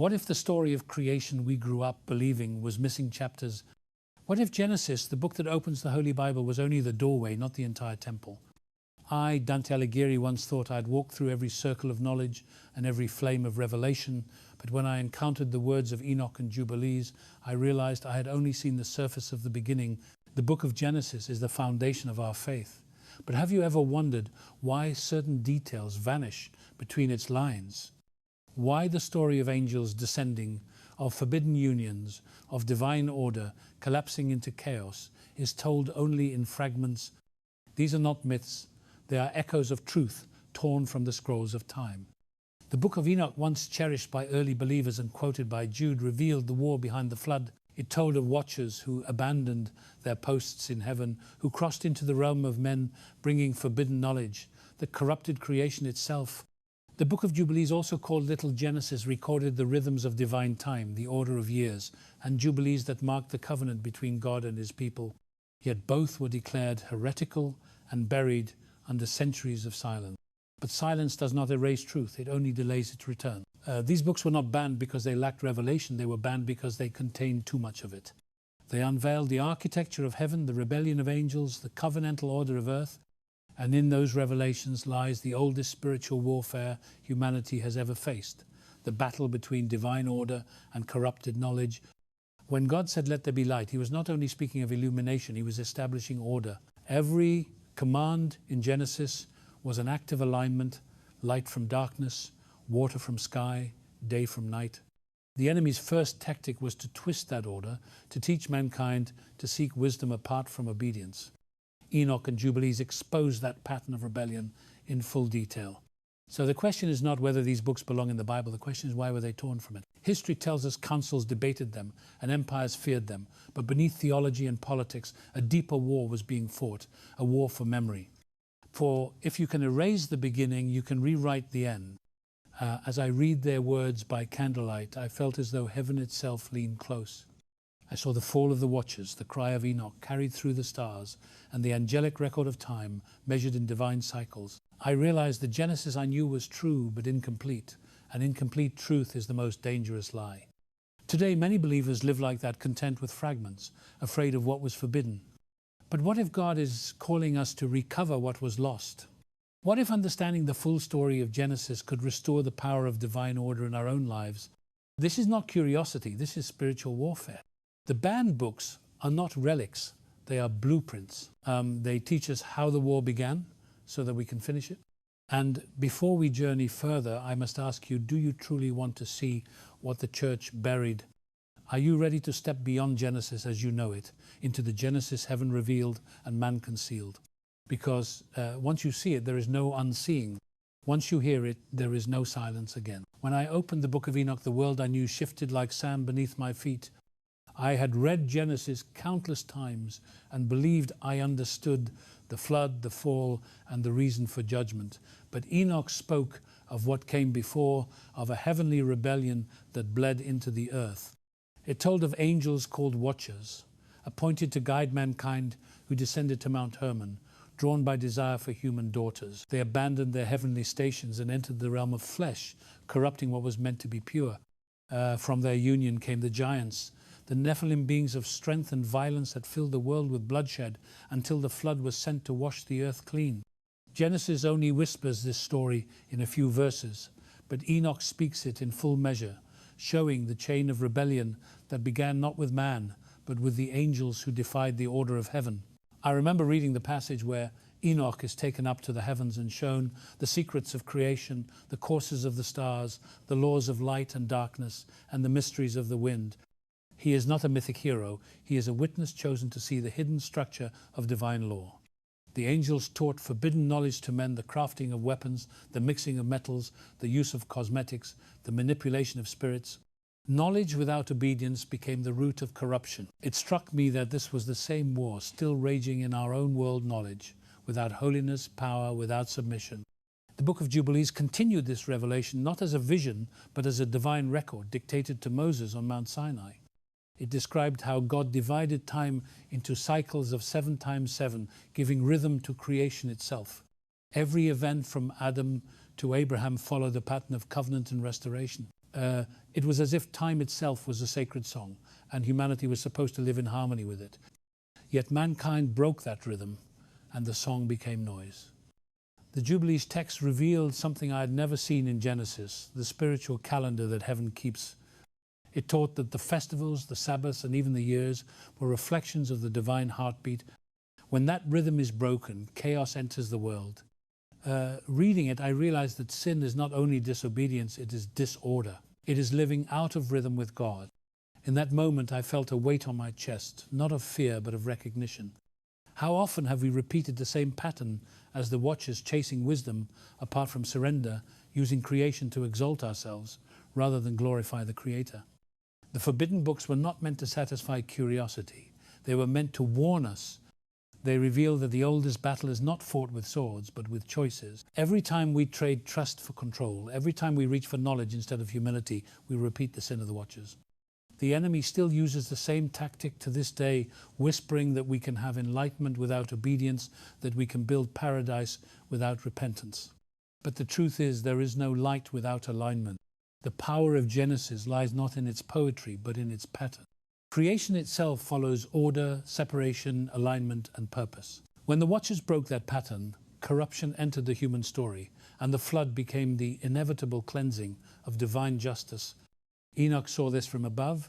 What if the story of creation we grew up believing was missing chapters? What if Genesis, the book that opens the Holy Bible, was only the doorway, not the entire temple? I, Dante Alighieri, once thought I'd walked through every circle of knowledge and every flame of revelation, but when I encountered the words of Enoch and Jubilees, I realized I had only seen the surface of the beginning. The book of Genesis is the foundation of our faith. But have you ever wondered why certain details vanish between its lines? Why the story of angels descending, of forbidden unions, of divine order collapsing into chaos is told only in fragments? These are not myths. They are echoes of truth torn from the scrolls of time. The book of Enoch, once cherished by early believers and quoted by Jude, revealed the war behind the flood. It told of watchers who abandoned their posts in heaven, who crossed into the realm of men, bringing forbidden knowledge that corrupted creation itself. The book of Jubilees, also called Little Genesis, recorded the rhythms of divine time, the order of years, and jubilees that marked the covenant between God and his people. Yet both were declared heretical and buried under centuries of silence. But silence does not erase truth, it only delays its return. These books were not banned because they lacked revelation, they were banned because they contained too much of it. They unveiled the architecture of heaven, the rebellion of angels, the covenantal order of earth, and in those revelations lies the oldest spiritual warfare humanity has ever faced, the battle between divine order and corrupted knowledge. When God said, "Let there be light," he was not only speaking of illumination, he was establishing order. Every command in Genesis was an active alignment, light from darkness, water from sky, day from night. The enemy's first tactic was to twist that order, to teach mankind to seek wisdom apart from obedience. Enoch and Jubilees exposed that pattern of rebellion in full detail. So the question is not whether these books belong in the Bible, the question is why were they torn from it? History tells us councils debated them and empires feared them, but beneath theology and politics, a deeper war was being fought, a war for memory. For if you can erase the beginning, you can rewrite the end. As I read their words by candlelight, I felt as though heaven itself leaned close. I saw the fall of the watchers, the cry of Enoch carried through the stars, and the angelic record of time measured in divine cycles. I realized the Genesis I knew was true but incomplete, and incomplete truth is the most dangerous lie. Today, many believers live like that, content with fragments, afraid of what was forbidden. But what if God is calling us to recover what was lost? What if understanding the full story of Genesis could restore the power of divine order in our own lives? This is not curiosity, this is spiritual warfare. The banned books are not relics, they are blueprints. They teach us how the war began so that we can finish it. And before we journey further, I must ask you, do you truly want to see what the church buried? Are you ready to step beyond Genesis as you know it, into the Genesis heaven revealed and man concealed? Because once you see it, there is no unseeing. Once you hear it, there is no silence again. When I opened the book of Enoch, the world I knew shifted like sand beneath my feet. I had read Genesis countless times and believed I understood the flood, the fall, and the reason for judgment. But Enoch spoke of what came before, of a heavenly rebellion that bled into the earth. It told of angels called watchers, appointed to guide mankind, who descended to Mount Hermon, drawn by desire for human daughters. They abandoned their heavenly stations and entered the realm of flesh, corrupting what was meant to be pure. From their union came the giants, the Nephilim, beings of strength and violence that filled the world with bloodshed until the flood was sent to wash the earth clean. Genesis only whispers this story in a few verses, but Enoch speaks it in full measure, showing the chain of rebellion that began not with man, but with the angels who defied the order of heaven. I remember reading the passage where Enoch is taken up to the heavens and shown the secrets of creation, the courses of the stars, the laws of light and darkness, and the mysteries of the wind. He is not a mythic hero, he is a witness chosen to see the hidden structure of divine law. The angels taught forbidden knowledge to men, the crafting of weapons, the mixing of metals, the use of cosmetics, the manipulation of spirits. Knowledge without obedience became the root of corruption. It struck me that this was the same war still raging in our own world: knowledge, without holiness, power, without submission. The book of Jubilees continued this revelation not as a vision, but as a divine record dictated to Moses on Mount Sinai. It described how God divided time into cycles of 7 times 7, giving rhythm to creation itself. Every event from Adam to Abraham followed the pattern of covenant and restoration. It was as if time itself was a sacred song, and humanity was supposed to live in harmony with it. Yet mankind broke that rhythm, and the song became noise. The Jubilees text revealed something I had never seen in Genesis, the spiritual calendar that heaven keeps. It taught that the festivals, the Sabbaths, and even the years were reflections of the divine heartbeat. When that rhythm is broken, chaos enters the world. Reading it, I realized that sin is not only disobedience, it is disorder. It is living out of rhythm with God. In that moment, I felt a weight on my chest, not of fear, but of recognition. How often have we repeated the same pattern as the watchers chasing wisdom, apart from surrender, using creation to exalt ourselves, rather than glorify the Creator? The forbidden books were not meant to satisfy curiosity. They were meant to warn us. They reveal that the oldest battle is not fought with swords, but with choices. Every time we trade trust for control, every time we reach for knowledge instead of humility, we repeat the sin of the watchers. The enemy still uses the same tactic to this day, whispering that we can have enlightenment without obedience, that we can build paradise without repentance. But the truth is, there is no light without alignment. The power of Genesis lies not in its poetry, but in its pattern. Creation itself follows order, separation, alignment, and purpose. When the watchers broke that pattern, corruption entered the human story, and the flood became the inevitable cleansing of divine justice. Enoch saw this from above.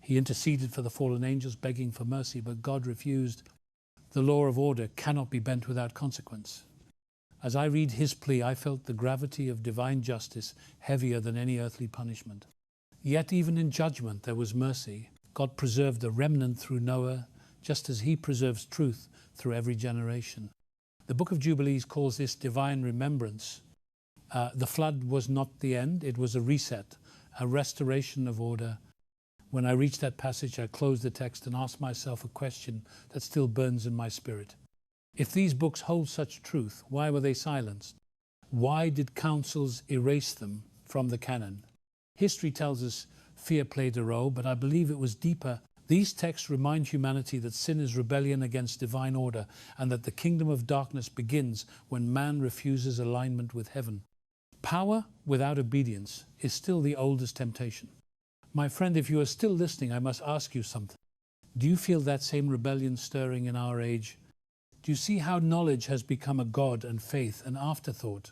He interceded for the fallen angels, begging for mercy, but God refused. The law of order cannot be bent without consequence. As I read his plea, I felt the gravity of divine justice heavier than any earthly punishment. Yet even in judgment there was mercy. God preserved the remnant through Noah, just as he preserves truth through every generation. The book of Jubilees calls this divine remembrance. The flood was not the end, it was a reset, a restoration of order. When I reached that passage, I closed the text and asked myself a question that still burns in my spirit. If these books hold such truth, why were they silenced? Why did councils erase them from the canon? History tells us fear played a role, but I believe it was deeper. These texts remind humanity that sin is rebellion against divine order, and that the kingdom of darkness begins when man refuses alignment with heaven. Power without obedience is still the oldest temptation. My friend, if you are still listening, I must ask you something. Do you feel that same rebellion stirring in our age? Do you see how knowledge has become a god and faith an afterthought?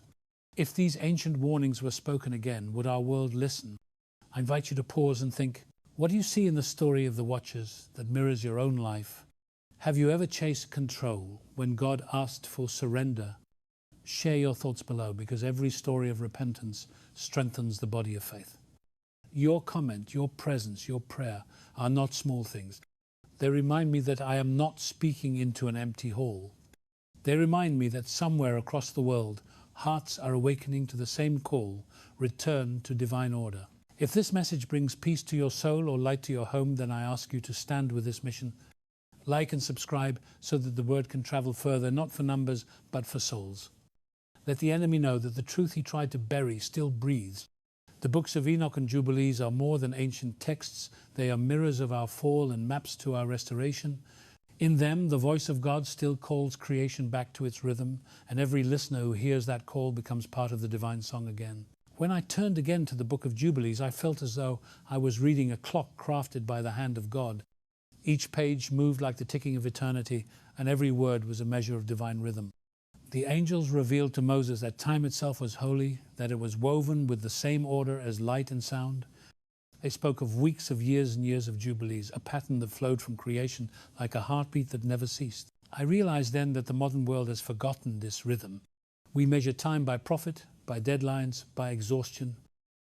If these ancient warnings were spoken again, would our world listen? I invite you to pause and think, what do you see in the story of the watchers that mirrors your own life? Have you ever chased control when God asked for surrender? Share your thoughts below, because every story of repentance strengthens the body of faith. Your comment, your presence, your prayer are not small things. They remind me that I am not speaking into an empty hall. They remind me that somewhere across the world, hearts are awakening to the same call, return to divine order. If this message brings peace to your soul or light to your home, then I ask you to stand with this mission. Like and subscribe so that the word can travel further, not for numbers, but for souls. Let the enemy know that the truth he tried to bury still breathes. The books of Enoch and Jubilees are more than ancient texts. They are mirrors of our fall and maps to our restoration. In them, the voice of God still calls creation back to its rhythm, and every listener who hears that call becomes part of the divine song again. When I turned again to the book of Jubilees, I felt as though I was reading a clock crafted by the hand of God. Each page moved like the ticking of eternity, and every word was a measure of divine rhythm. The angels revealed to Moses that time itself was holy, that it was woven with the same order as light and sound. They spoke of weeks of years and years of Jubilees, a pattern that flowed from creation like a heartbeat that never ceased. I realized then that the modern world has forgotten this rhythm. We measure time by profit, by deadlines, by exhaustion.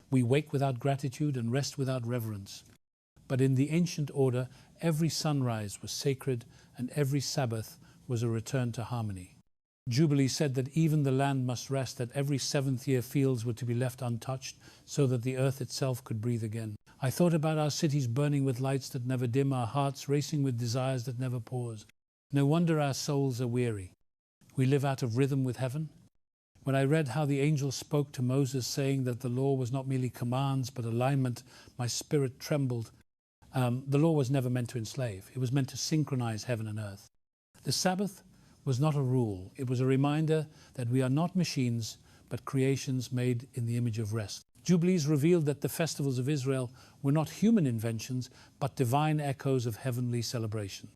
We wake without gratitude and rest without reverence. But in the ancient order, every sunrise was sacred and every Sabbath was a return to harmony. Jubilee said that even the land must rest, that every seventh-year fields were to be left untouched so that the earth itself could breathe again. I thought about our cities burning with lights that never dim, our hearts racing with desires that never pause. No wonder our souls are weary. We live out of rhythm with heaven. When I read how the angel spoke to Moses, saying that the law was not merely commands but alignment, my spirit trembled. The law was never meant to enslave. It was meant to synchronize heaven and earth. The Sabbath was not a rule. It was a reminder that we are not machines, but creations made in the image of rest. Jubilees revealed that the festivals of Israel were not human inventions, but divine echoes of heavenly celebration.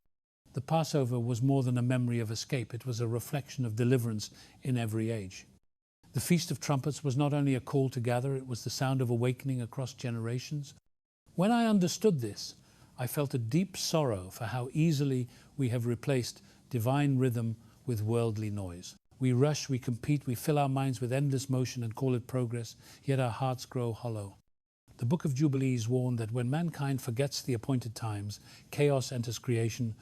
The Passover was more than a memory of escape. It was a reflection of deliverance in every age. The Feast of Trumpets was not only a call to gather, it was the sound of awakening across generations. When I understood this, I felt a deep sorrow for how easily we have replaced divine rhythm with worldly noise. We rush, we compete, we fill our minds with endless motion and call it progress, yet our hearts grow hollow. The Book of Jubilees warned that when mankind forgets the appointed times, chaos enters creation.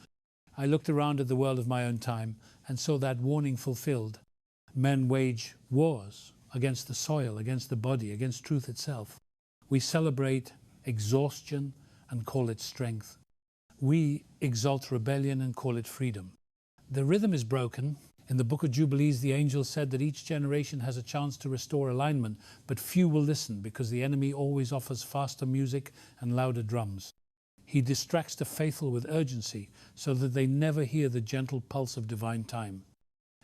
I looked around at the world of my own time and saw that warning fulfilled. Men wage wars against the soil, against the body, against truth itself. We celebrate exhaustion and call it strength. We exalt rebellion and call it freedom. The rhythm is broken. In the Book of Jubilees, the angel said that each generation has a chance to restore alignment, but few will listen because the enemy always offers faster music and louder drums. He distracts the faithful with urgency so that they never hear the gentle pulse of divine time.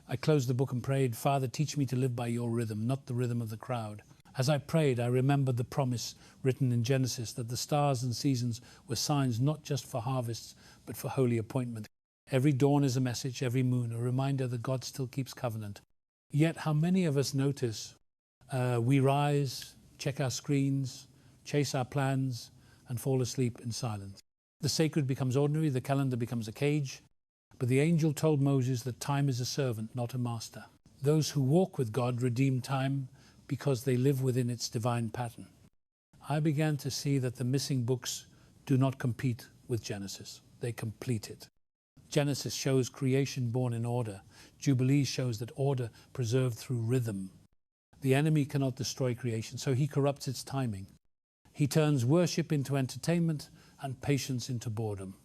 I closed the book and prayed, Father, teach me to live by your rhythm, not the rhythm of the crowd. As I prayed, I remembered the promise written in Genesis that the stars and seasons were signs not just for harvests, but for holy appointment. Every dawn is a message, every moon a reminder that God still keeps covenant. Yet how many of us notice we rise, check our screens, chase our plans, and fall asleep in silence. The sacred becomes ordinary, the calendar becomes a cage, but the angel told Moses that time is a servant, not a master. Those who walk with God redeem time because they live within its divine pattern. I began to see that the missing books do not compete with Genesis, they complete it. Genesis shows creation born in order. Jubilee shows that order preserved through rhythm. The enemy cannot destroy creation, so he corrupts its timing. He turns worship into entertainment and patience into boredom.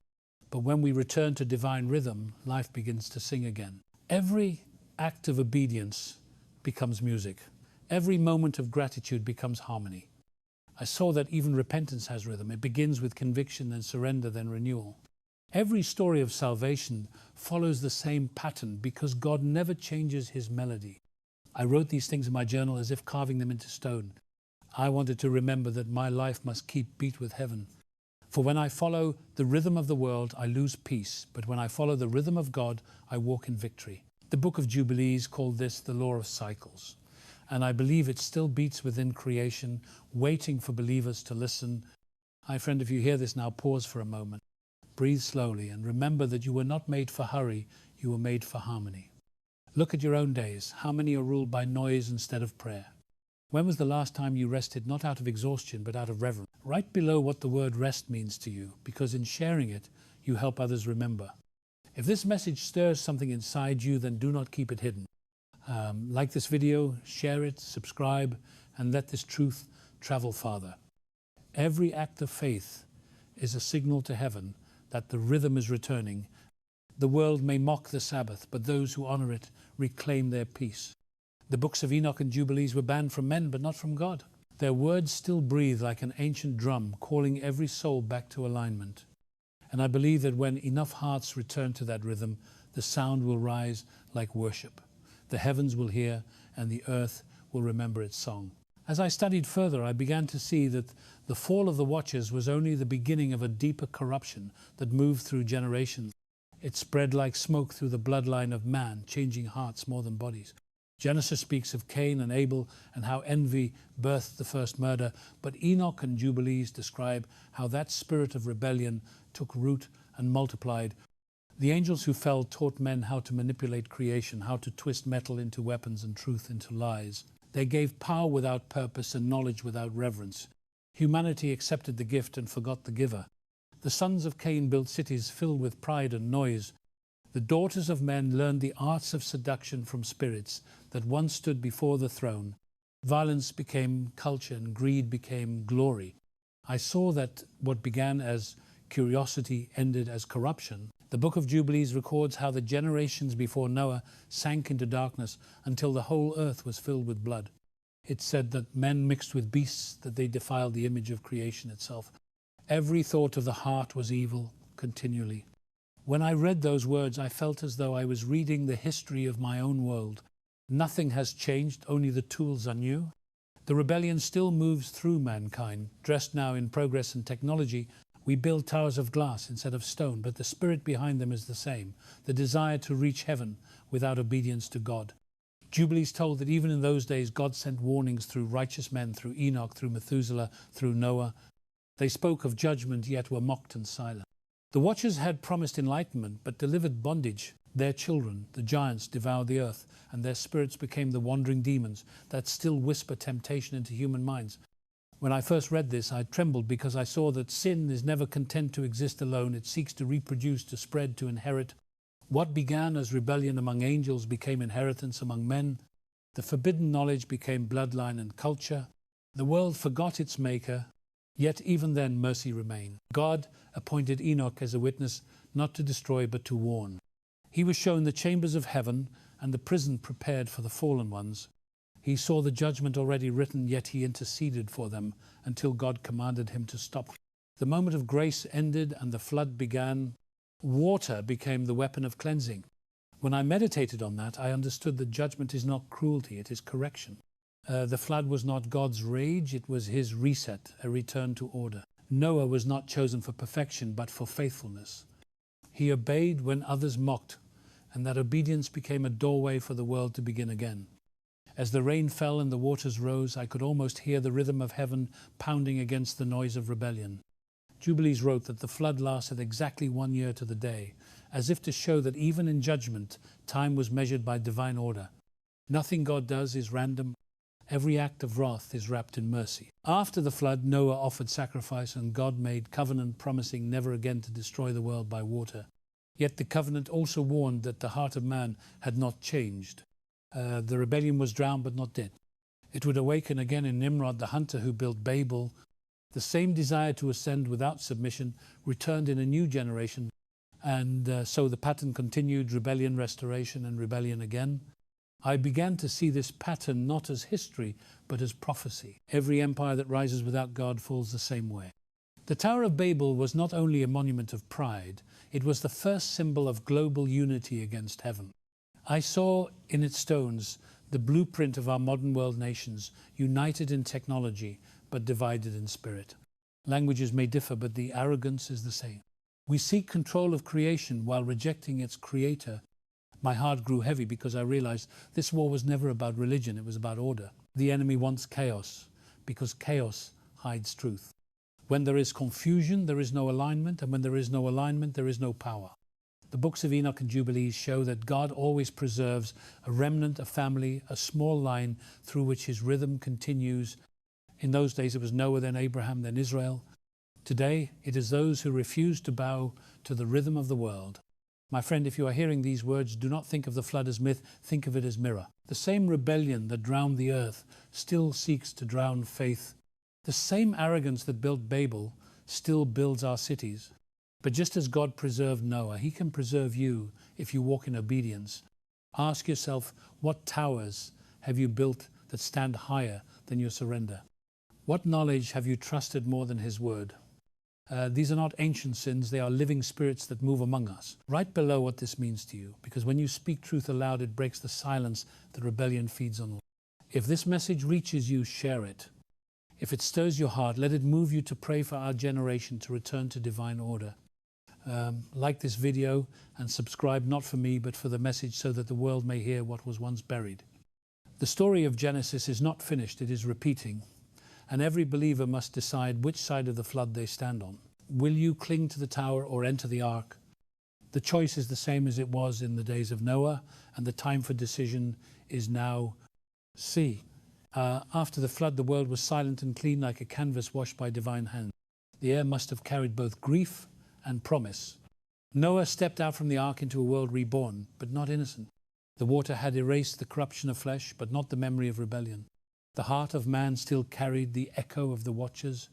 But when we return to divine rhythm, life begins to sing again. Every act of obedience becomes music. Every moment of gratitude becomes harmony. I saw that even repentance has rhythm. It begins with conviction, then surrender, then renewal. Every story of salvation follows the same pattern because God never changes his melody. I wrote these things in my journal as if carving them into stone. I wanted to remember that my life must keep beat with heaven. For when I follow the rhythm of the world, I lose peace. But when I follow the rhythm of God, I walk in victory. The Book of Jubilees called this the law of cycles. And I believe it still beats within creation, waiting for believers to listen. My friend, if you hear this now, pause for a moment. Breathe slowly and remember that you were not made for hurry, you were made for harmony. Look at your own days. How many are ruled by noise instead of prayer? When was the last time you rested, not out of exhaustion, but out of reverence? Write below what the word rest means to you, because in sharing it, you help others remember. If this message stirs something inside you, then do not keep it hidden. Like this video, share it, subscribe, and let this truth travel farther. Every act of faith is a signal to heaven that the rhythm is returning. The world may mock the Sabbath, but those who honor it reclaim their peace. The books of Enoch and Jubilees were banned from men, but not from God. Their words still breathe like an ancient drum, calling every soul back to alignment. And I believe that when enough hearts return to that rhythm, the sound will rise like worship. The heavens will hear, and the earth will remember its song. As I studied further, I began to see that the fall of the Watchers was only the beginning of a deeper corruption that moved through generations. It spread like smoke through the bloodline of man, changing hearts more than bodies. Genesis speaks of Cain and Abel and how envy birthed the first murder, but Enoch and Jubilees describe how that spirit of rebellion took root and multiplied. The angels who fell taught men how to manipulate creation, how to twist metal into weapons and truth into lies. They gave power without purpose and knowledge without reverence. Humanity accepted the gift and forgot the giver. The sons of Cain built cities filled with pride and noise. The daughters of men learned the arts of seduction from spirits that once stood before the throne. Violence became culture and greed became glory. I saw that what began as curiosity ended as corruption. The Book of Jubilees records how the generations before Noah sank into darkness until the whole earth was filled with blood. It said that men mixed with beasts, that they defiled the image of creation itself. Every thought of the heart was evil continually. When I read those words, I felt as though I was reading the history of my own world. Nothing has changed, only the tools are new. The rebellion still moves through mankind. Dressed now in progress and technology, we build towers of glass instead of stone, but the spirit behind them is the same, the desire to reach heaven without obedience to God. Jubilees told that even in those days God sent warnings through righteous men, through Enoch, through Methuselah, through Noah. They spoke of judgment, yet were mocked and silent. The watchers had promised enlightenment, but delivered bondage. Their children, the giants, devoured the earth, and their spirits became the wandering demons that still whisper temptation into human minds. When I first read this, I trembled because I saw that sin is never content to exist alone. It seeks to reproduce, to spread, to inherit. What began as rebellion among angels became inheritance among men. The forbidden knowledge became bloodline and culture. The world forgot its maker, yet even then mercy remained. God appointed Enoch as a witness, not to destroy but to warn. He was shown the chambers of heaven and the prison prepared for the fallen ones. He saw the judgment already written, yet he interceded for them until God commanded him to stop. The moment of grace ended and the flood began. Water became the weapon of cleansing. When I meditated on that, I understood that judgment is not cruelty, it is correction. The flood was not God's rage, it was his reset, a return to order. Noah was not chosen for perfection, but for faithfulness. He obeyed when others mocked, and that obedience became a doorway for the world to begin again. As the rain fell and the waters rose, I could almost hear the rhythm of heaven pounding against the noise of rebellion. Jubilees wrote that the flood lasted exactly 1 year to the day, as if to show that even in judgment, time was measured by divine order. Nothing God does is random. Every act of wrath is wrapped in mercy. After the flood, Noah offered sacrifice and God made covenant, promising never again to destroy the world by water. Yet the covenant also warned that the heart of man had not changed. The rebellion was drowned but not dead. It would awaken again in Nimrod, the hunter who built Babel. The same desire to ascend without submission returned in a new generation. And so the pattern continued, rebellion, restoration, and rebellion again. I began to see this pattern not as history, but as prophecy. Every empire that rises without God falls the same way. The Tower of Babel was not only a monument of pride, it was the first symbol of global unity against heaven. I saw in its stones the blueprint of our modern world nations, united in technology, but divided in spirit. Languages may differ, but the arrogance is the same. We seek control of creation while rejecting its creator. My heart grew heavy because I realized this war was never about religion, it was about order. The enemy wants chaos, because chaos hides truth. When there is confusion, there is no alignment, and when there is no alignment, there is no power. The books of Enoch and Jubilees show that God always preserves a remnant, a family, a small line through which his rhythm continues. In those days it was Noah, then Abraham, then Israel. Today it is those who refuse to bow to the rhythm of the world. My friend, if you are hearing these words, do not think of the flood as myth, think of it as mirror. The same rebellion that drowned the earth still seeks to drown faith. The same arrogance that built Babel still builds our cities. But just as God preserved Noah, he can preserve you if you walk in obedience. Ask yourself, what towers have you built that stand higher than your surrender? What knowledge have you trusted more than his word? These are not ancient sins, they are living spirits that move among us. Write below what this means to you, because when you speak truth aloud, it breaks the silence that rebellion feeds on. If this message reaches you, share it. If it stirs your heart, let it move you to pray for our generation to return to divine order. Like this video and subscribe, not for me, but for the message, so that the world may hear what was once buried. The story of Genesis is not finished, it is repeating. And every believer must decide which side of the flood they stand on. Will you cling to the tower or enter the ark? The choice is the same as it was in the days of Noah, and the time for decision is now. See, after the flood, the world was silent and clean like a canvas washed by divine hand. The air must have carried both grief and promise. Noah stepped out from the ark into a world reborn, but not innocent. The water had erased the corruption of flesh, but not the memory of rebellion. The heart of man still carried the echo of the watchers.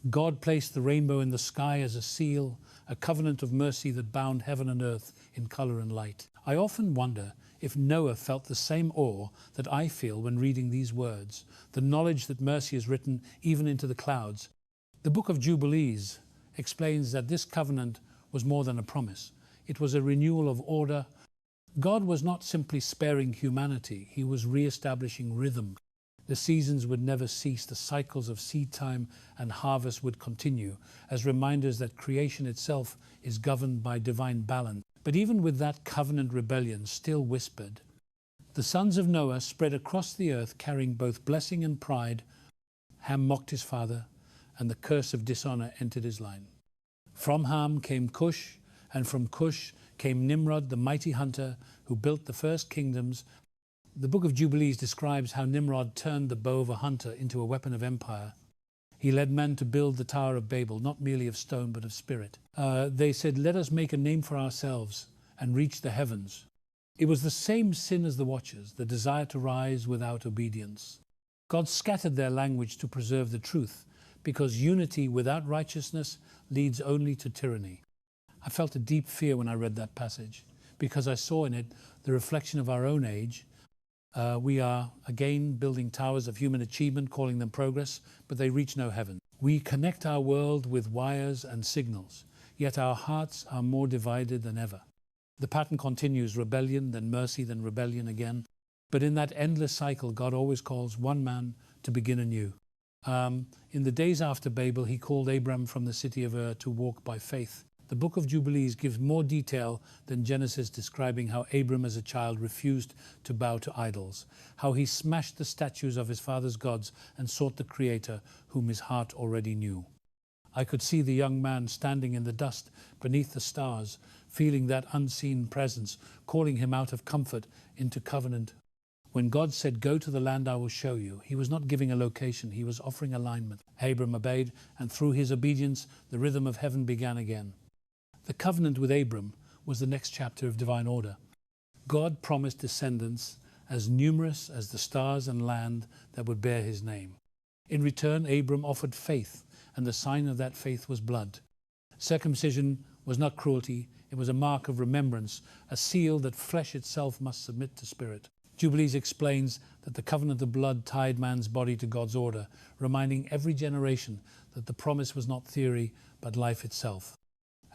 God placed the rainbow in the sky as a seal, a covenant of mercy that bound heaven and earth in color and light. I often wonder if Noah felt the same awe that I feel when reading these words, the knowledge that mercy is written even into the clouds. The book of Jubilees explains that this covenant was more than a promise. It was a renewal of order. God was not simply sparing humanity, he was re-establishing rhythm. The seasons would never cease. The cycles of seed time and harvest would continue as reminders that creation itself is governed by divine balance. But even with that covenant rebellion still whispered, the sons of Noah spread across the earth carrying both blessing and pride. Ham mocked his father, and the curse of dishonor entered his line. From Ham came Cush, and from Cush came Nimrod, the mighty hunter who built the first kingdoms. The book of Jubilees describes how Nimrod turned the bow of a hunter into a weapon of empire. He led men to build the Tower of Babel, not merely of stone but of spirit. They said, "Let us make a name for ourselves and reach the heavens." It was the same sin as the Watchers, the desire to rise without obedience. God scattered their language to preserve the truth, because unity without righteousness leads only to tyranny. I felt a deep fear when I read that passage, because I saw in it the reflection of our own age. We are again building towers of human achievement, calling them progress, but they reach no heaven. We connect our world with wires and signals, yet our hearts are more divided than ever. The pattern continues: rebellion, then mercy, then rebellion again. But in that endless cycle, God always calls one man to begin anew. In the days after Babel, he called Abram from the city of Ur to walk by faith. The book of Jubilees gives more detail than Genesis, describing how Abram as a child refused to bow to idols, how he smashed the statues of his father's gods and sought the Creator whom his heart already knew. I could see the young man standing in the dust beneath the stars, feeling that unseen presence, calling him out of comfort into covenant. When God said, "Go to the land I will show you," he was not giving a location, he was offering alignment. Abram obeyed, and through his obedience, the rhythm of heaven began again. The covenant with Abram was the next chapter of divine order. God promised descendants as numerous as the stars and land that would bear his name. In return, Abram offered faith, and the sign of that faith was blood. Circumcision was not cruelty, it was a mark of remembrance, a seal that flesh itself must submit to spirit. Jubilees explains that the covenant of blood tied man's body to God's order, reminding every generation that the promise was not theory, but life itself.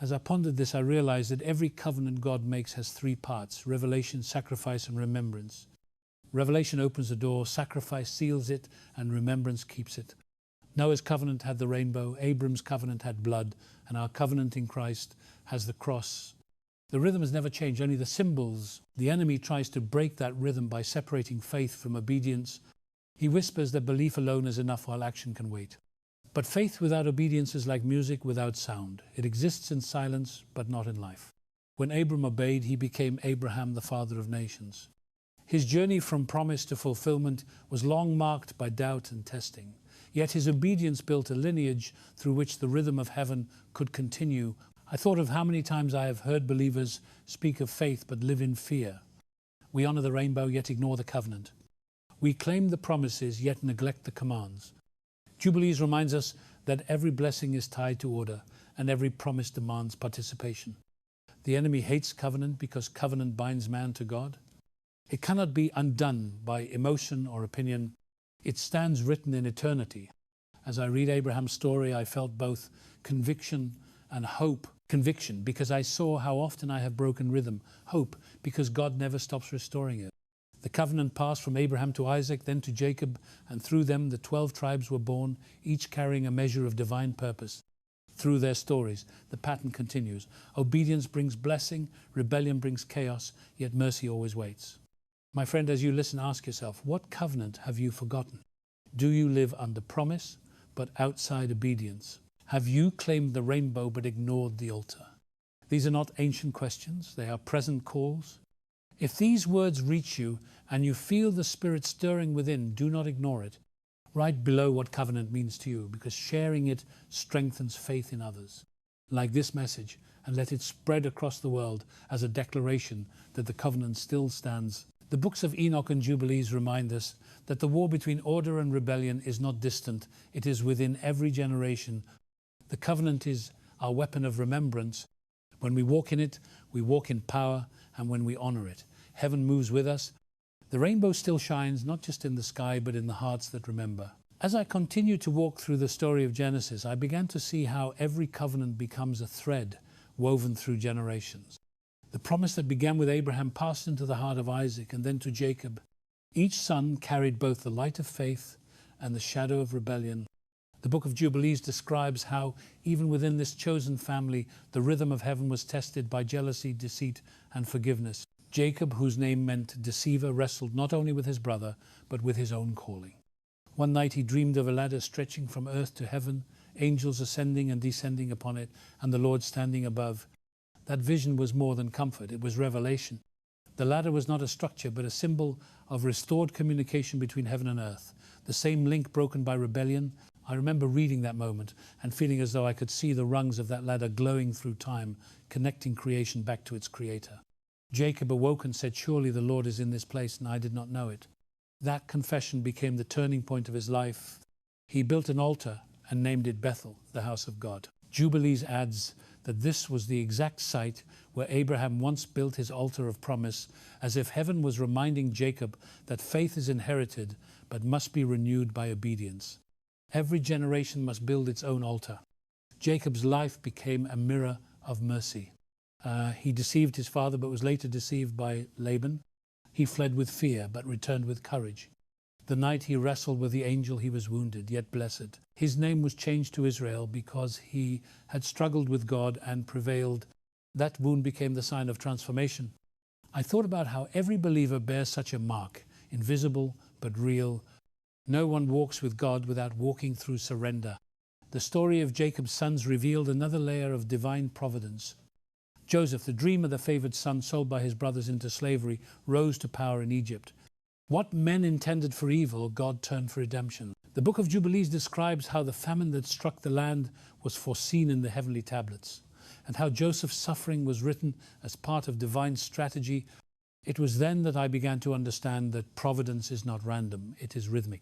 As I pondered this, I realized that every covenant God makes has three parts: revelation, sacrifice, and remembrance. Revelation opens the door, sacrifice seals it, and remembrance keeps it. Noah's covenant had the rainbow, Abram's covenant had blood, and our covenant in Christ has the cross. The rhythm has never changed, only the symbols. The enemy tries to break that rhythm by separating faith from obedience. He whispers that belief alone is enough while action can wait. But faith without obedience is like music without sound. It exists in silence, but not in life. When Abram obeyed, he became Abraham, the father of nations. His journey from promise to fulfillment was long marked by doubt and testing. Yet his obedience built a lineage through which the rhythm of heaven could continue. I thought of how many times I have heard believers speak of faith but live in fear. We honor the rainbow, yet ignore the covenant. We claim the promises, yet neglect the commands. Jubilees reminds us that every blessing is tied to order, and every promise demands participation. The enemy hates covenant because covenant binds man to God. It cannot be undone by emotion or opinion. It stands written in eternity. As I read Abraham's story, I felt both conviction and hope. Conviction, because I saw how often I have broken rhythm. Hope, because God never stops restoring it. The covenant passed from Abraham to Isaac, then to Jacob, and through them the 12 tribes were born, each carrying a measure of divine purpose. Through their stories, the pattern continues. Obedience brings blessing, rebellion brings chaos, yet mercy always waits. My friend, as you listen, ask yourself, what covenant have you forgotten? Do you live under promise, but outside obedience? Have you claimed the rainbow, but ignored the altar? These are not ancient questions, they are present calls. If these words reach you and you feel the Spirit stirring within, do not ignore it. Write below what covenant means to you, because sharing it strengthens faith in others. Like this message, and let it spread across the world as a declaration that the covenant still stands. The books of Enoch and Jubilees remind us that the war between order and rebellion is not distant, it is within every generation. The covenant is our weapon of remembrance. When we walk in it, we walk in power, and when we honor it, heaven moves with us. The rainbow still shines, not just in the sky, but in the hearts that remember. As I continued to walk through the story of Genesis, I began to see how every covenant becomes a thread woven through generations. The promise that began with Abraham passed into the heart of Isaac and then to Jacob. Each son carried both the light of faith and the shadow of rebellion. The book of Jubilees describes how, even within this chosen family, the rhythm of heaven was tested by jealousy, deceit, and forgiveness. Jacob, whose name meant deceiver, wrestled not only with his brother, but with his own calling. One night he dreamed of a ladder stretching from earth to heaven, angels ascending and descending upon it, and the Lord standing above. That vision was more than comfort, it was revelation. The ladder was not a structure, but a symbol of restored communication between heaven and earth. The same link broken by rebellion. I remember reading that moment and feeling as though I could see the rungs of that ladder glowing through time, connecting creation back to its creator. Jacob awoke and said, "Surely the Lord is in this place, and I did not know it." That confession became the turning point of his life. He built an altar and named it Bethel, the house of God. Jubilees adds that this was the exact site where Abraham once built his altar of promise, as if heaven was reminding Jacob that faith is inherited but must be renewed by obedience. Every generation must build its own altar. Jacob's life became a mirror of mercy. He deceived his father but was later deceived by Laban. He fled with fear but returned with courage. The night he wrestled with the angel, he was wounded, yet blessed. His name was changed to Israel because he had struggled with God and prevailed. That wound became the sign of transformation. I thought about how every believer bears such a mark, invisible but real. No one walks with God without walking through surrender. The story of Jacob's sons revealed another layer of divine providence. Joseph, the dreamer, the favored son sold by his brothers into slavery, rose to power in Egypt. What men intended for evil, God turned for redemption. The book of Jubilees describes how the famine that struck the land was foreseen in the heavenly tablets, and how Joseph's suffering was written as part of divine strategy. It was then that I began to understand that providence is not random, it is rhythmic.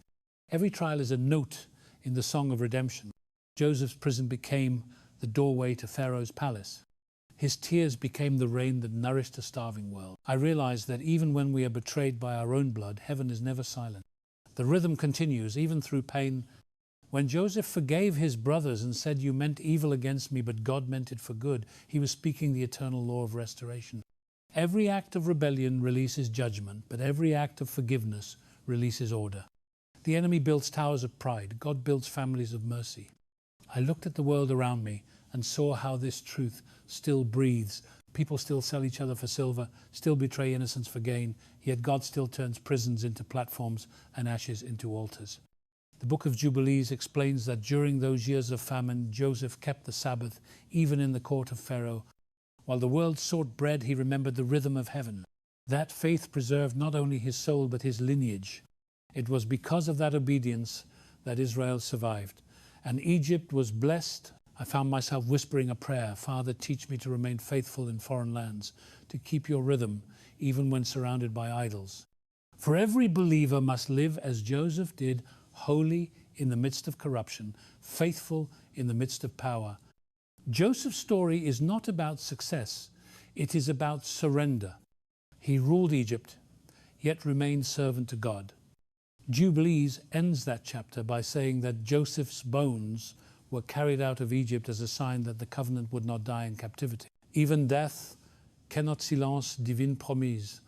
Every trial is a note in the song of redemption. Joseph's prison became the doorway to Pharaoh's palace. His tears became the rain that nourished a starving world. I realized that even when we are betrayed by our own blood, heaven is never silent. The rhythm continues, even through pain. When Joseph forgave his brothers and said, "You meant evil against me, but God meant it for good," he was speaking the eternal law of restoration. Every act of rebellion releases judgment, but every act of forgiveness releases order. The enemy builds towers of pride. God builds families of mercy. I looked at the world around me and saw how this truth still breathes. People still sell each other for silver, still betray innocence for gain, yet God still turns prisons into platforms and ashes into altars. The book of Jubilees explains that during those years of famine, Joseph kept the Sabbath, even in the court of Pharaoh. While the world sought bread, he remembered the rhythm of heaven. That faith preserved not only his soul, but his lineage. It was because of that obedience that Israel survived. And Egypt was blessed. I found myself whispering a prayer, "Father, teach me to remain faithful in foreign lands, to keep your rhythm, even when surrounded by idols." For every believer must live as Joseph did, holy in the midst of corruption, faithful in the midst of power. Joseph's story is not about success, it is about surrender. He ruled Egypt, yet remained servant to God. Jubilees ends that chapter by saying that Joseph's bones were carried out of Egypt as a sign that the covenant would not die in captivity. Even death cannot silence divine promise.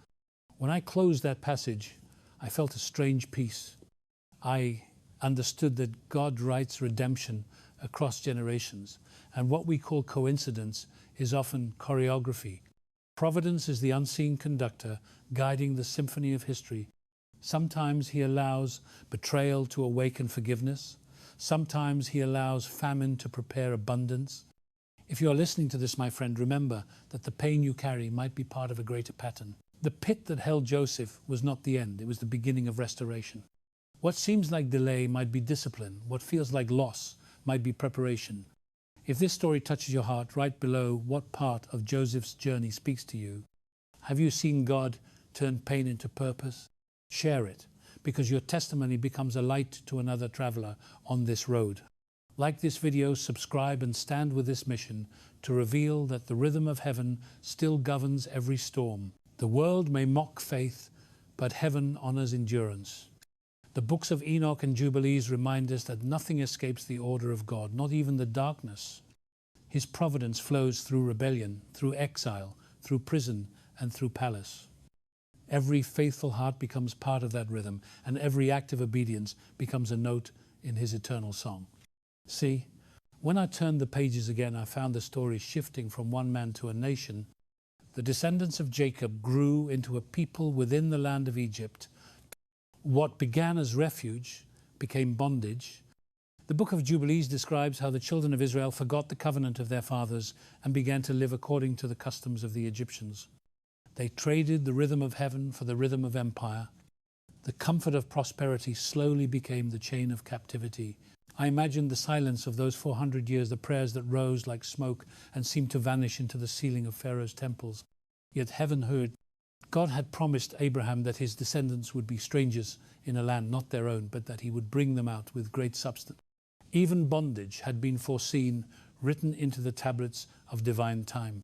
When I closed that passage, I felt a strange peace. I understood that God writes redemption across generations, and what we call coincidence is often choreography. Providence is the unseen conductor guiding the symphony of history. Sometimes he allows betrayal to awaken forgiveness. Sometimes he allows famine to prepare abundance. If you are listening to this, my friend, remember that the pain you carry might be part of a greater pattern. The pit that held Joseph was not the end, it was the beginning of restoration. What seems like delay might be discipline. What feels like loss might be preparation. If this story touches your heart, write below what part of Joseph's journey speaks to you. Have you seen God turn pain into purpose? Share it, because your testimony becomes a light to another traveler on this road. Like this video, subscribe and stand with this mission to reveal that the rhythm of heaven still governs every storm. The world may mock faith, but heaven honors endurance. The books of Enoch and Jubilees remind us that nothing escapes the order of God, not even the darkness. His providence flows through rebellion, through exile, through prison, and through palace. Every faithful heart becomes part of that rhythm, and every act of obedience becomes a note in his eternal song. See, when I turned the pages again, I found the story shifting from one man to a nation. The descendants of Jacob grew into a people within the land of Egypt. What began as refuge became bondage. The book of Jubilees describes how the children of Israel forgot the covenant of their fathers and began to live according to the customs of the Egyptians. They traded the rhythm of heaven for the rhythm of empire. The comfort of prosperity slowly became the chain of captivity. I imagined the silence of those 400 years, the prayers that rose like smoke and seemed to vanish into the ceiling of Pharaoh's temples. Yet heaven heard. God had promised Abraham that his descendants would be strangers in a land not their own, but that he would bring them out with great substance. Even bondage had been foreseen, written into the tablets of divine time.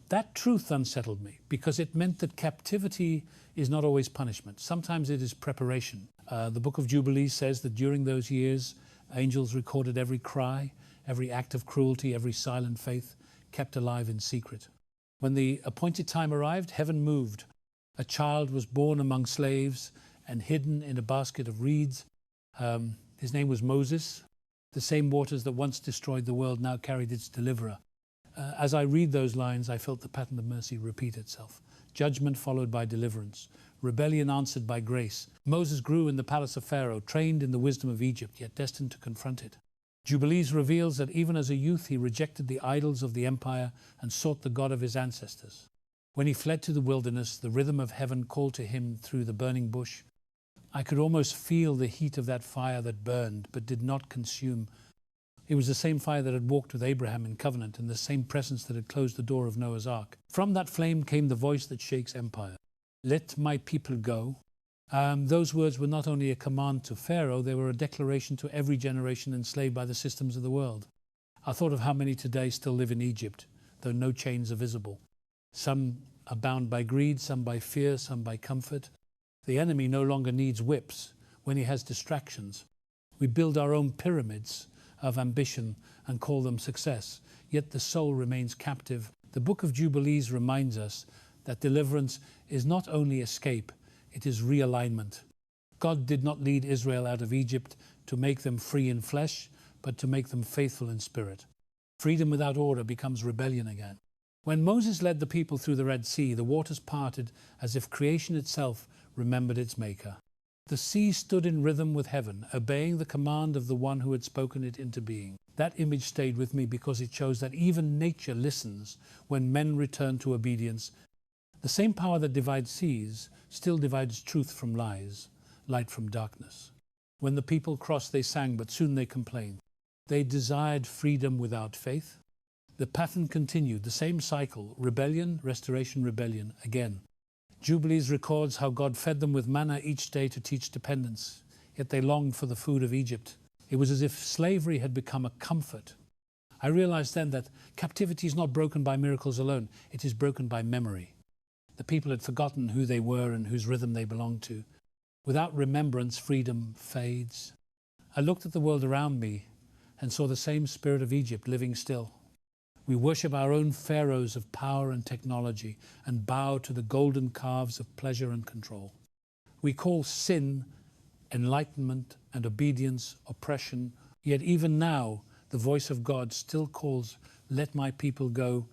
That truth unsettled me, because it meant that captivity is not always punishment. Sometimes it is preparation. The book of Jubilees says that during those years, angels recorded every cry, every act of cruelty, every silent faith, kept alive in secret. When the appointed time arrived, heaven moved. A child was born among slaves and hidden in a basket of reeds. His name was Moses. The same waters that once destroyed the world now carried its deliverer. As I read those lines, I felt the pattern of mercy repeat itself. Judgment followed by deliverance. Rebellion answered by grace. Moses grew in the palace of Pharaoh, trained in the wisdom of Egypt, yet destined to confront it. Jubilees reveals that even as a youth he rejected the idols of the empire and sought the God of his ancestors. When he fled to the wilderness, the rhythm of heaven called to him through the burning bush. I could almost feel the heat of that fire that burned but did not consume. It was the same fire that had walked with Abraham in covenant, and the same presence that had closed the door of Noah's ark. From that flame came the voice that shakes empire. Let my people go. Those words were not only a command to Pharaoh, they were a declaration to every generation enslaved by the systems of the world. I thought of how many today still live in Egypt, though no chains are visible. Some are bound by greed, some by fear, some by comfort. The enemy no longer needs whips when he has distractions. We build our own pyramids of ambition and call them success, yet the soul remains captive. The book of Jubilees reminds us that deliverance is not only escape, it is realignment. God did not lead Israel out of Egypt to make them free in flesh, but to make them faithful in spirit. Freedom without order becomes rebellion again. When Moses led the people through the Red Sea, the waters parted as if creation itself remembered its maker. The sea stood in rhythm with heaven, obeying the command of the one who had spoken it into being. That image stayed with me because it shows that even nature listens when men return to obedience. The same power that divides seas still divides truth from lies, light from darkness. When the people crossed, they sang, but soon they complained. They desired freedom without faith. The pattern continued, the same cycle, rebellion, restoration, rebellion, again. Jubilees records how God fed them with manna each day to teach dependence, yet they longed for the food of Egypt. It was as if slavery had become a comfort. I realized then that captivity is not broken by miracles alone, it is broken by memory. The people had forgotten who they were and whose rhythm they belonged to. Without remembrance, freedom fades. I looked at the world around me and saw the same spirit of Egypt living still. We worship our own pharaohs of power and technology and bow to the golden calves of pleasure and control. We call sin enlightenment and obedience oppression, yet even now the voice of God still calls, "Let my people go."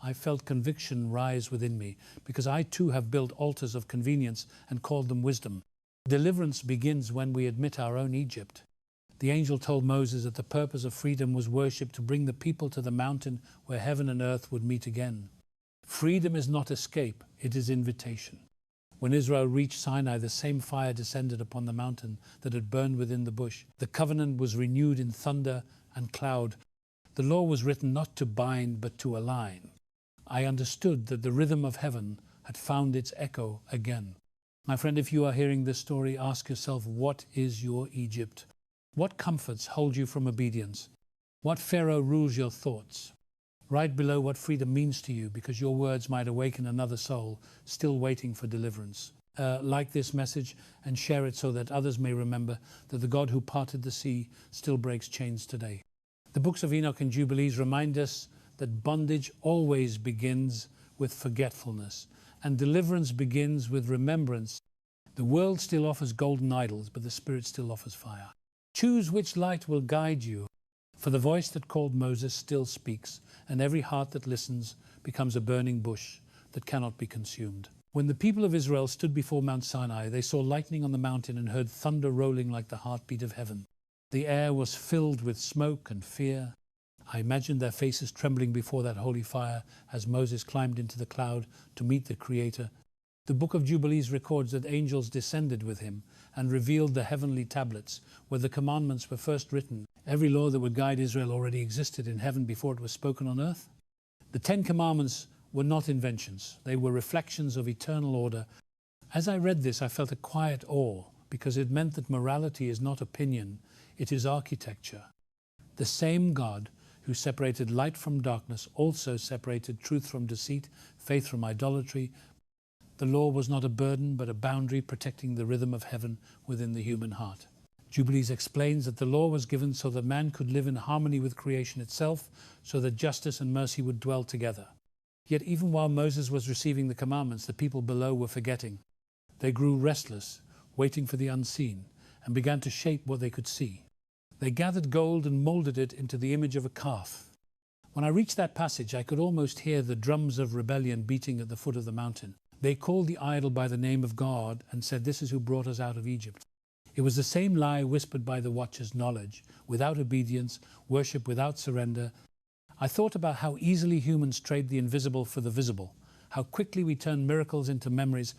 I felt conviction rise within me because I too have built altars of convenience and called them wisdom. Deliverance begins when we admit our own Egypt. The angel told Moses that the purpose of freedom was worship, to bring the people to the mountain where heaven and earth would meet again. Freedom is not escape, it is invitation. When Israel reached Sinai, the same fire descended upon the mountain that had burned within the bush. The covenant was renewed in thunder and cloud. The law was written not to bind but to align. I understood that the rhythm of heaven had found its echo again. My friend, if you are hearing this story, ask yourself, what is your Egypt? What comforts hold you from obedience? What Pharaoh rules your thoughts? Write below what freedom means to you, because your words might awaken another soul still waiting for deliverance. Like this message and share it so that others may remember that the God who parted the sea still breaks chains today. The books of Enoch and Jubilees remind us that bondage always begins with forgetfulness, and deliverance begins with remembrance. The world still offers golden idols, but the Spirit still offers fire. Choose which light will guide you, for the voice that called Moses still speaks, and every heart that listens becomes a burning bush that cannot be consumed. When the people of Israel stood before Mount Sinai, they saw lightning on the mountain and heard thunder rolling like the heartbeat of heaven. The air was filled with smoke and fear. I imagined their faces trembling before that holy fire as Moses climbed into the cloud to meet the Creator. The book of Jubilees records that angels descended with him and revealed the heavenly tablets where the commandments were first written. Every law that would guide Israel already existed in heaven before it was spoken on earth. The 10 Commandments were not inventions. They were reflections of eternal order. As I read this, I felt a quiet awe, because it meant that morality is not opinion, it is architecture. The same God who separated light from darkness also separated truth from deceit, faith from idolatry. The law was not a burden, but a boundary protecting the rhythm of heaven within the human heart. Jubilees explains that the law was given so that man could live in harmony with creation itself, so that justice and mercy would dwell together. Yet even while Moses was receiving the commandments, the people below were forgetting. They grew restless, waiting for the unseen, and began to shape what they could see. They gathered gold and molded it into the image of a calf. When I reached that passage, I could almost hear the drums of rebellion beating at the foot of the mountain. They called the idol by the name of God and said, "This is who brought us out of Egypt." It was the same lie whispered by the watchers: knowledge without obedience, worship without surrender. I thought about how easily humans trade the invisible for the visible, how quickly we turn miracles into memories.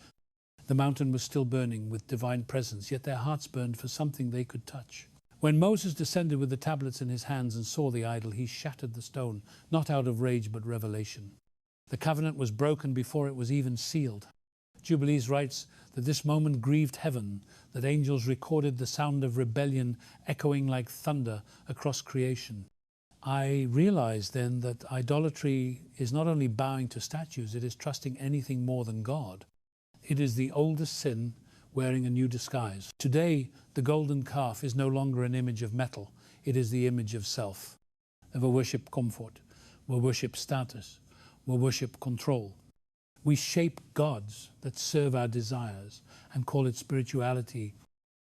The mountain was still burning with divine presence, yet their hearts burned for something they could touch. When Moses descended with the tablets in his hands and saw the idol, he shattered the stone, not out of rage but revelation. The covenant was broken before it was even sealed. Jubilees writes that this moment grieved heaven, that angels recorded the sound of rebellion echoing like thunder across creation. I realized then that idolatry is not only bowing to statues, it is trusting anything more than God. It is the oldest sin wearing a new disguise. Today, the golden calf is no longer an image of metal. It is the image of self. We worship comfort. We worship status. We worship control. We shape gods that serve our desires and call it spirituality.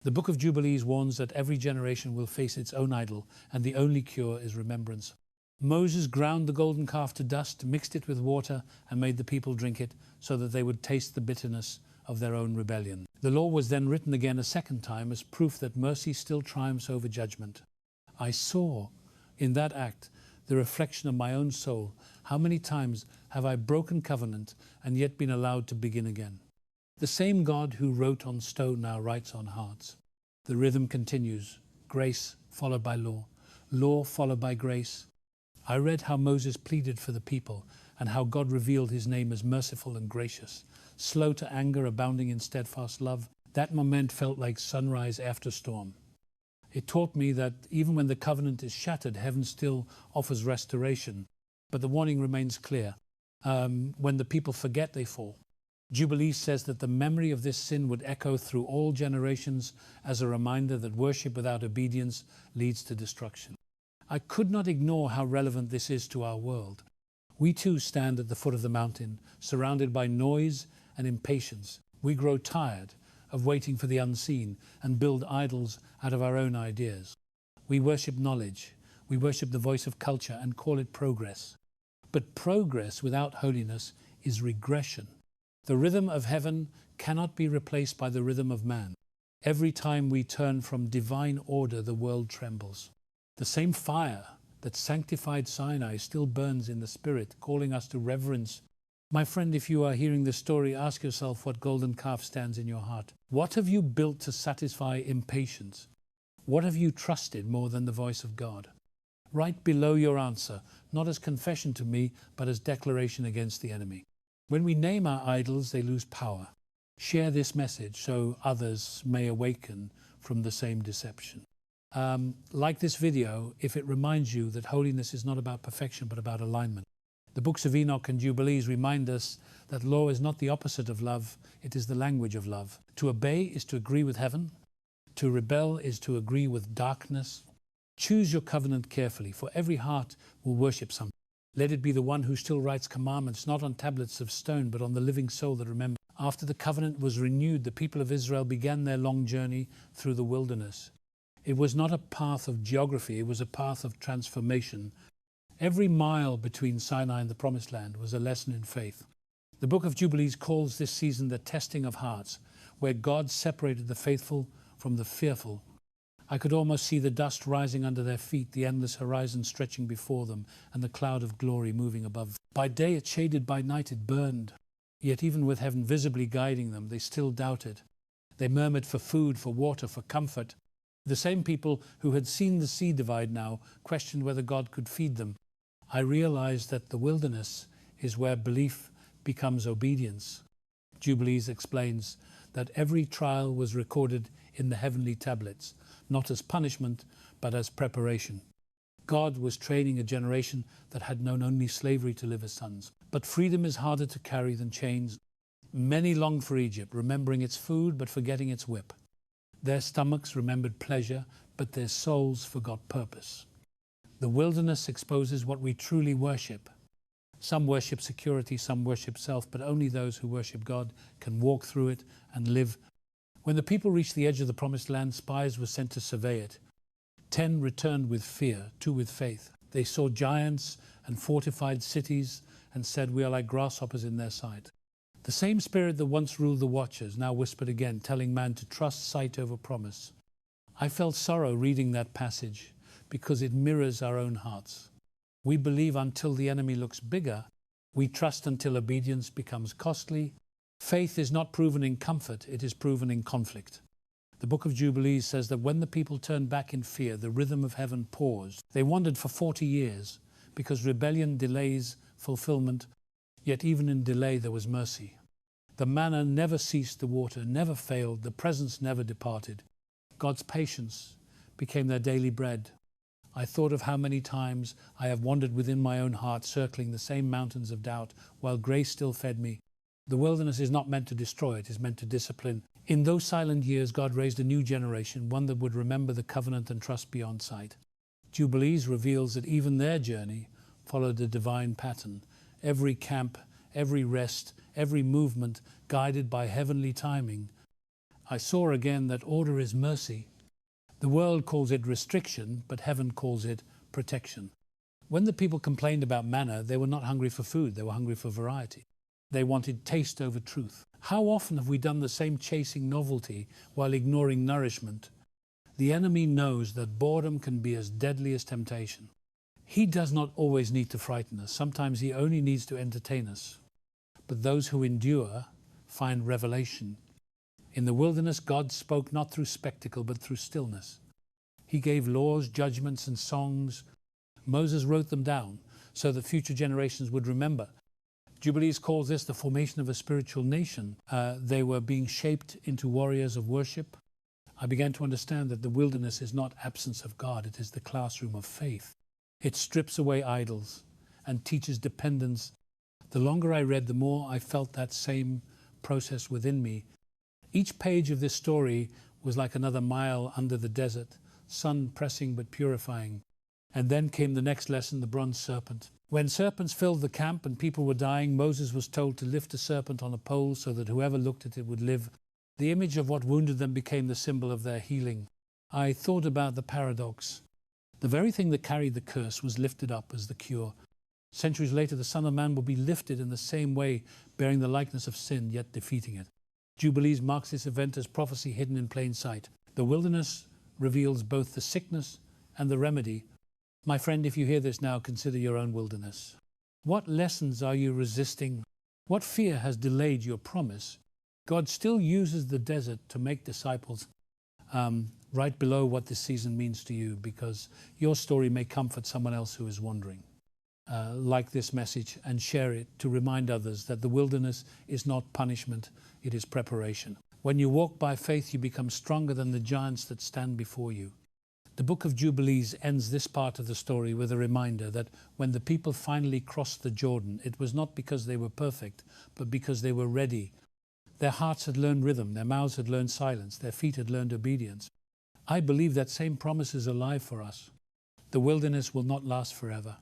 The book of Jubilees warns that every generation will face its own idol, and the only cure is remembrance. Moses ground the golden calf to dust, mixed it with water, and made the people drink it so that they would taste the bitterness of their own rebellion. The law was then written again a second time as proof that mercy still triumphs over judgment. I saw in that act the reflection of my own soul. How many times have I broken covenant and yet been allowed to begin again? The same God who wrote on stone now writes on hearts. The rhythm continues, grace followed by law followed by grace. I read how Moses pleaded for the people and how God revealed his name as merciful and gracious, slow to anger, abounding in steadfast love. That moment felt like sunrise after storm. It taught me that even when the covenant is shattered, heaven still offers restoration. But the warning remains clear. When the people forget, they fall. Jubilee says that the memory of this sin would echo through all generations as a reminder that worship without obedience leads to destruction. I could not ignore how relevant this is to our world. We too stand at the foot of the mountain, surrounded by noise and impatience. We grow tired of waiting for the unseen and build idols out of our own ideas. We worship knowledge. We worship the voice of culture and call it progress. But progress without holiness is regression. The rhythm of heaven cannot be replaced by the rhythm of man. Every time we turn from divine order, the world trembles. The same fire that sanctified Sinai still burns in the spirit, calling us to reverence. My friend, if you are hearing this story, ask yourself what golden calf stands in your heart. What have you built to satisfy impatience? What have you trusted more than the voice of God? Write below your answer, not as confession to me, but as declaration against the enemy. When we name our idols, they lose power. Share this message so others may awaken from the same deception. Like this video if it reminds you that holiness is not about perfection but about alignment. The books of Enoch and Jubilees remind us that law is not the opposite of love, it is the language of love. To obey is to agree with heaven. To rebel is to agree with darkness. Choose your covenant carefully, for every heart will worship something. Let it be the one who still writes commandments, not on tablets of stone, but on the living soul that remembers. After the covenant was renewed, the people of Israel began their long journey through the wilderness. It was not a path of geography, it was a path of transformation. Every mile between Sinai and the Promised Land was a lesson in faith. The book of Jubilees calls this season the testing of hearts, where God separated the faithful from the fearful. I could almost see the dust rising under their feet, the endless horizon stretching before them, and the cloud of glory moving above. By day it shaded, by night it burned. Yet even with heaven visibly guiding them, they still doubted. They murmured for food, for water, for comfort. The same people who had seen the sea divide now questioned whether God could feed them. I realized that the wilderness is where belief becomes obedience. Jubilees explains that every trial was recorded in the heavenly tablets, not as punishment, but as preparation. God was training a generation that had known only slavery to live as sons. But freedom is harder to carry than chains. Many longed for Egypt, remembering its food, but forgetting its whip. Their stomachs remembered pleasure, but their souls forgot purpose. The wilderness exposes what we truly worship. Some worship security, some worship self, but only those who worship God can walk through it and live. When the people reached the edge of the Promised Land, spies were sent to survey it. 10 returned with fear, 2 with faith. They saw giants and fortified cities and said, "We are like grasshoppers in their sight." The same spirit that once ruled the watchers now whispered again, telling man to trust sight over promise. I felt sorrow reading that passage because it mirrors our own hearts. We believe until the enemy looks bigger. We trust until obedience becomes costly. Faith is not proven in comfort, it is proven in conflict. The book of Jubilees says that when the people turned back in fear, the rhythm of heaven paused. They wandered for 40 years because rebellion delays fulfillment, yet even in delay there was mercy. The manna never ceased, the water never failed, the presence never departed. God's patience became their daily bread. I thought of how many times I have wandered within my own heart, circling the same mountains of doubt, while grace still fed me. The wilderness is not meant to destroy, it is meant to discipline. In those silent years, God raised a new generation, one that would remember the covenant and trust beyond sight. Jubilees reveals that even their journey followed a divine pattern. Every camp, every rest, every movement guided by heavenly timing. I saw again that order is mercy. The world calls it restriction, but heaven calls it protection. When the people complained about manna, they were not hungry for food, they were hungry for variety. They wanted taste over truth. How often have we done the same, chasing novelty while ignoring nourishment? The enemy knows that boredom can be as deadly as temptation. He does not always need to frighten us. Sometimes he only needs to entertain us. But those who endure find revelation. In the wilderness, God spoke not through spectacle, but through stillness. He gave laws, judgments, and songs. Moses wrote them down so that future generations would remember. Jubilees calls this the formation of a spiritual nation. They were being shaped into warriors of worship. I began to understand that the wilderness is not absence of God, it is the classroom of faith. It strips away idols and teaches dependence. The longer I read, the more I felt that same process within me. Each page of this story was like another mile under the desert, sun pressing but purifying. And then came the next lesson, the bronze serpent. When serpents filled the camp and people were dying, Moses was told to lift a serpent on a pole so that whoever looked at it would live. The image of what wounded them became the symbol of their healing. I thought about the paradox. The very thing that carried the curse was lifted up as the cure. Centuries later, the Son of Man will be lifted in the same way, bearing the likeness of sin, yet defeating it. Jubilees marks this event as prophecy hidden in plain sight. The wilderness reveals both the sickness and the remedy. My friend, if you hear this now, consider your own wilderness. What lessons are you resisting? What fear has delayed your promise? God still uses the desert to make disciples right below what this season means to you, because your story may comfort someone else who is wandering. Like this message and share it to remind others that the wilderness is not punishment, it is preparation. When you walk by faith, you become stronger than the giants that stand before you. The book of Jubilees ends this part of the story with a reminder that when the people finally crossed the Jordan, it was not because they were perfect, but because they were ready. Their hearts had learned rhythm, their mouths had learned silence, their feet had learned obedience. I believe that same promise is alive for us. The wilderness will not last forever.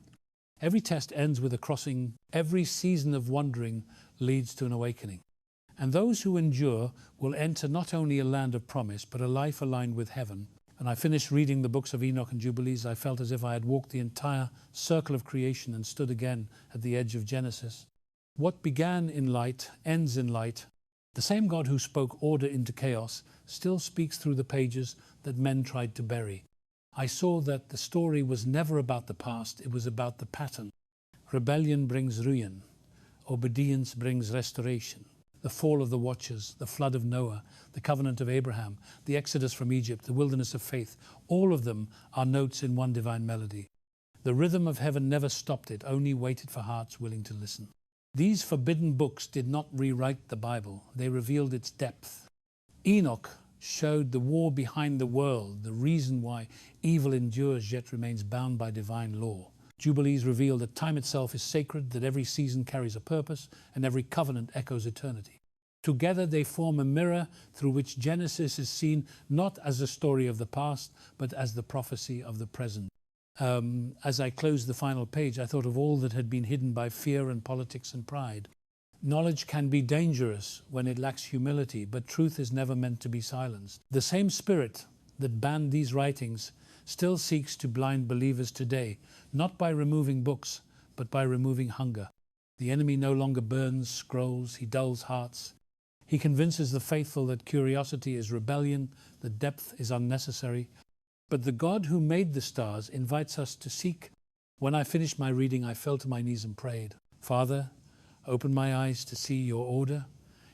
Every test ends with a crossing. Every season of wandering leads to an awakening. And those who endure will enter not only a land of promise, but a life aligned with heaven. And I finished reading the books of Enoch and Jubilees. I felt as if I had walked the entire circle of creation and stood again at the edge of Genesis. What began in light ends in light. The same God who spoke order into chaos still speaks through the pages that men tried to bury. I saw that the story was never about the past, it was about the pattern. Rebellion brings ruin. Obedience brings restoration. The fall of the watchers, the flood of Noah, the covenant of Abraham, the exodus from Egypt, the wilderness of faith, all of them are notes in one divine melody. The rhythm of heaven never stopped it, only waited for hearts willing to listen. These forbidden books did not rewrite the Bible, they revealed its depth. Enoch showed the war behind the world, the reason why evil endures yet remains bound by divine law. Jubilees reveal that time itself is sacred, that every season carries a purpose, and every covenant echoes eternity. Together they form a mirror through which Genesis is seen not as a story of the past, but as the prophecy of the present. As I closed the final page, I thought of all that had been hidden by fear and politics and pride. Knowledge can be dangerous when it lacks humility, but truth is never meant to be silenced. The same spirit that banned these writings still seeks to blind believers today, not by removing books, but by removing hunger. The enemy no longer burns scrolls, he dulls hearts. He convinces the faithful that curiosity is rebellion, that depth is unnecessary. But the God who made the stars invites us to seek. When I finished my reading, I fell to my knees and prayed, Father, open my eyes to see your order.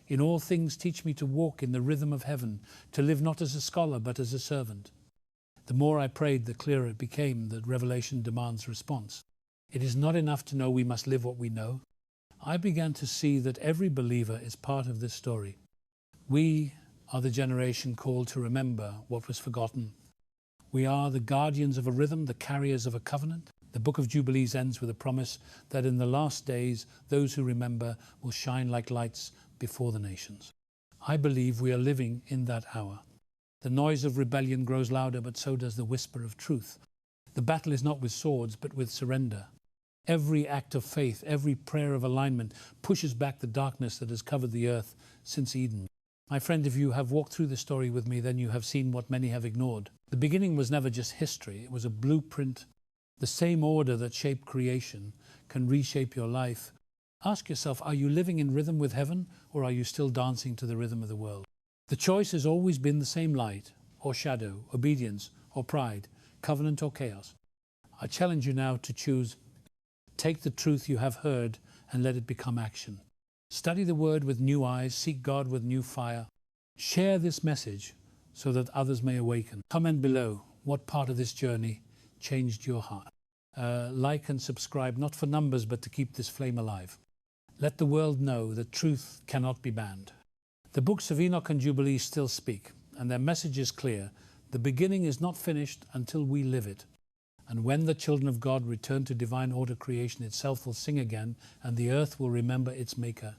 In all things teach me to walk in the rhythm of heaven, to live not as a scholar, but as a servant. The more I prayed, the clearer it became that revelation demands response. It is not enough to know we must live what we know. I began to see that every believer is part of this story. We are the generation called to remember what was forgotten. We are the guardians of a rhythm, the carriers of a covenant. The book of Jubilees ends with a promise that in the last days, those who remember will shine like lights before the nations. I believe we are living in that hour. The noise of rebellion grows louder, but so does the whisper of truth. The battle is not with swords, but with surrender. Every act of faith, every prayer of alignment pushes back the darkness that has covered the earth since Eden. My friend, if you have walked through the story with me, then you have seen what many have ignored. The beginning was never just history, it was a blueprint. The same order that shaped creation can reshape your life. Ask yourself, are you living in rhythm with heaven, or are you still dancing to the rhythm of the world? The choice has always been the same: light or shadow, obedience or pride, covenant or chaos. I challenge you now to choose. Take the truth you have heard and let it become action. Study the word with new eyes, seek God with new fire. Share this message so that others may awaken. Comment below what part of this journey changed your heart. Like and subscribe, not for numbers, but to keep this flame alive. Let the world know that truth cannot be banned. The books of Enoch and Jubilees still speak, and their message is clear. The beginning is not finished until we live it. And when the children of God return to divine order, creation itself will sing again, and the earth will remember its maker.